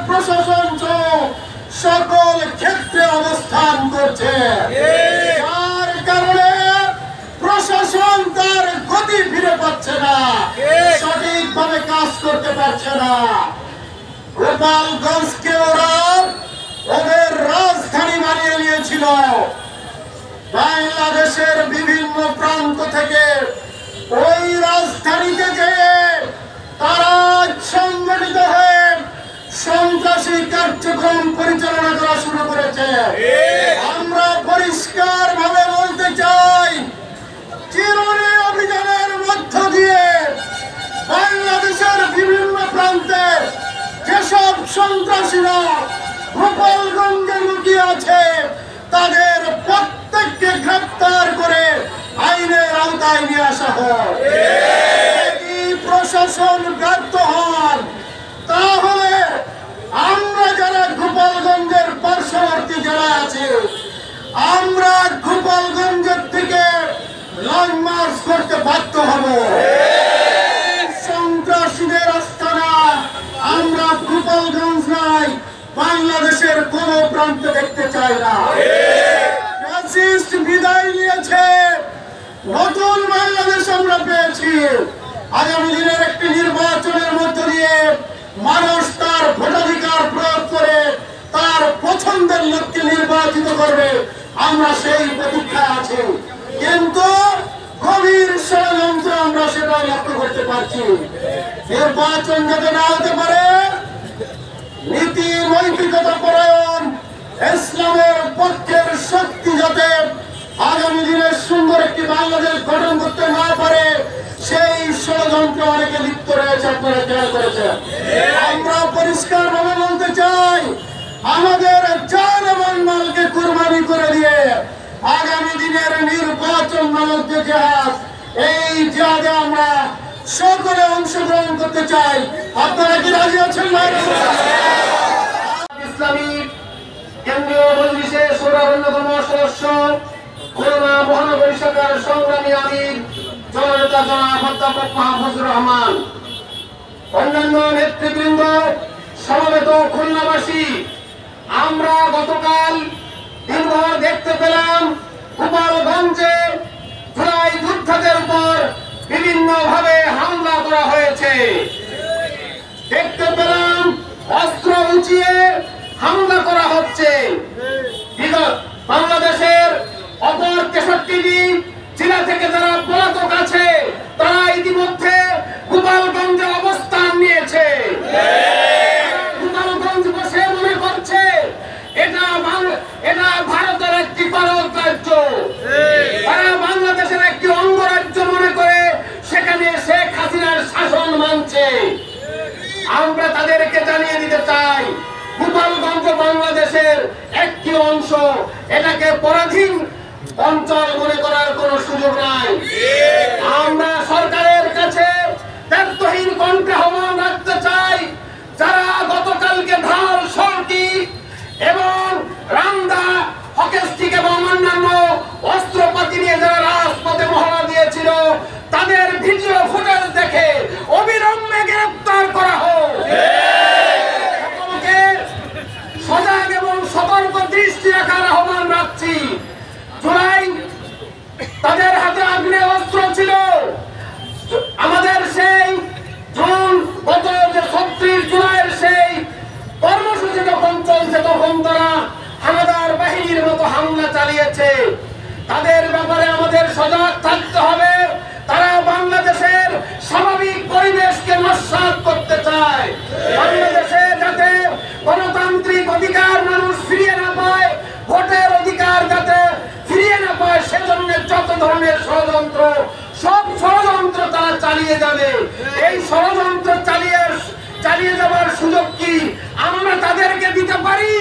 প্রশাসন সকল ক্ষেত্রে অবস্থান করছে, যার কারণে প্রশাসন তার গতি ফিরে পাচ্ছে না, সঠিকভাবে কাজ করতে পারছে না। গোপালগঞ্জকে ওরা ওদের রাজধানী বানিয়ে নিয়েছিল। বাংলাদেশের বিভিন্ন প্রান্ত থেকে ওই রাজধানীতে যেয়ে তারা সংগঠিত হয়ে সন্ত্রাসী কার্যক্রম পরিচালনা করা শুরু করেছে। আমরা পরিষ্কার ভাবে বলতে চাই, চিরুনি অভিযানের মধ্য দিয়ে বাংলাদেশের বিভিন্ন প্রান্তে যেসব সন্ত্রাসীরা গোপালগঞ্জে লুকিয়ে আছে তাদের প্রত্যেককে গ্রেফতার করে আইনের আওতায় নিয়ে আসা হয়। যদি প্রশাসন ব্যর্থ হন তাহলে আমরা যারা গোপালগঞ্জের পার্শ্ববর্তী জেলা আছে, আমরা গোপালগঞ্জের থেকে লং মার্চ করতে বাধ্য হব। সন্ত্রাসীদের আস্তানা আমরা গোপালগঞ্জ নাই, বাংলাদেশের কোন প্রান্তে দেখতে চাই না। ফ্যাসিস্ট বিদায় নিয়েছে, নতুন বাংলাদেশ আমরা পেয়েছি। আগামী দিনের একটি নির্বাচনের মধ্য দিয়ে মানুষ তার ভোটাধিকার প্রয়োগ করে তার পছন্দের লোককে নির্বাচিত করবে, আমরা সেই প্রতীক্ষায় আছি। কিন্তু গভীর ষড়যন্ত্র আমরা সেটা লক্ষ্য করতে পারছি। নির্বাচন যাতে না হতে পারে, নীতি নৈতিকতা পরায়ণ ইসলামের পক্ষের শক্তি যাতে আগামী দিনে সুন্দর একটি বাংলাদেশ গঠন করতে না পারে, সেই ষড়যন্ত্র অনেকে লিপ্ত রয়েছে, আপনারা খেয়াল করেছেন। আমরা পরিষ্কার ভাবে বলতে চাই, আমাদের জান এবং মালকে কুরবানি করে দিয়ে আগামী দিনের নির্বাচন নামক যে জাহাজ, এই জাহাজে আমরা সকলে অংশগ্রহণ করতে চাই। আপনারা কি রাজি আছেন? ইসলামী কেন্দ্রীয় মজলিসের শোরার অন্যতম সদস্য, খুলনা মহানগরী শাখার সংগ্রামী আমির জননেতা জনাব অধ্যাপক মাহফুজুর রহমান, অন্যান্য নেতৃবৃন্দ, সমবেত খুলনাবাসী, আমরা গতকাল দিনভর দেখতে পেলাম গোপালগঞ্জে জুলাই যোদ্ধাদের উপর বিভিন্ন ভাবে হামলা করা হয়েছে। দেখতে পেলাম অস্ত্র উঁচিয়ে হামলা করা হচ্ছে। বাংলাদেশের অপর 63টি জেলা থেকে যারা পলাতক আছে তারা ইতিমধ্যে গোপালগঞ্জে অবস্থান নিয়েছে। গোপালগঞ্জ বসে মনে করছে এটা ভারতের একটি পারদ রাজ্য, তারা বাংলাদেশের একটি অঙ্গরাজ্য মনে করে সেখানে শেখ হাসিনার শাসন মানছে। আমরা তাদেরকে জানিয়ে দিতে চাই, গোপালগঞ্জ বাংলাদেশের একটি অংশ, এটাকে পরাধীন অঞ্চল মনে করার কোন সুযোগ নাই। আমরা সরকারের কাছে দায়িত্বহীন কণ্ঠে আহ্বান রাখতে চাই, যারা গতকালকে ঢাল, সরকি এবং রামদা, হকেস্টিক এবং অন্যান্য অস্ত্রপাতি নিয়ে যারা রাজপথে মহড়া দিয়েছিল, তাদের ভিডিও ফুটেজ দেখে অবিলম্বে গ্রেফতার করা হোক। সকলকে সজাগ এবং সতর্ক দৃষ্টি রাখার আহ্বান রাখছি। জুলাই তাদের হাতে আগ্নেয় অস্ত্র ছিল। আমাদের সেই গত যে 36 জুলাইয়ের সেই কর্মসূচি যখন চলছে, তখন তারা হানাদার বাহিনীর মতো হামলা চালিয়েছে। তাদের ব্যাপারে আমাদের সজাগ থাকতে হবে। তারা বাংলাদেশের স্বাভাবিক পরিবেশকে নস্যাৎ করতে চায়। বাংলাদেশে যাতে গণতান্ত্রিক অধিকার মানুষ ফিরিয়ে না পায়, ভোটের অধিকার যাতে ফিরিয়ে না পায়, সেজন্য যত ধরনের ষড়যন্ত্র, সব ষড়যন্ত্র তারা চালিয়ে যাবে। এই ষড়যন্ত্র চালিয়ে যাবার সুযোগ কি আমরা তাদেরকে দিতে পারি?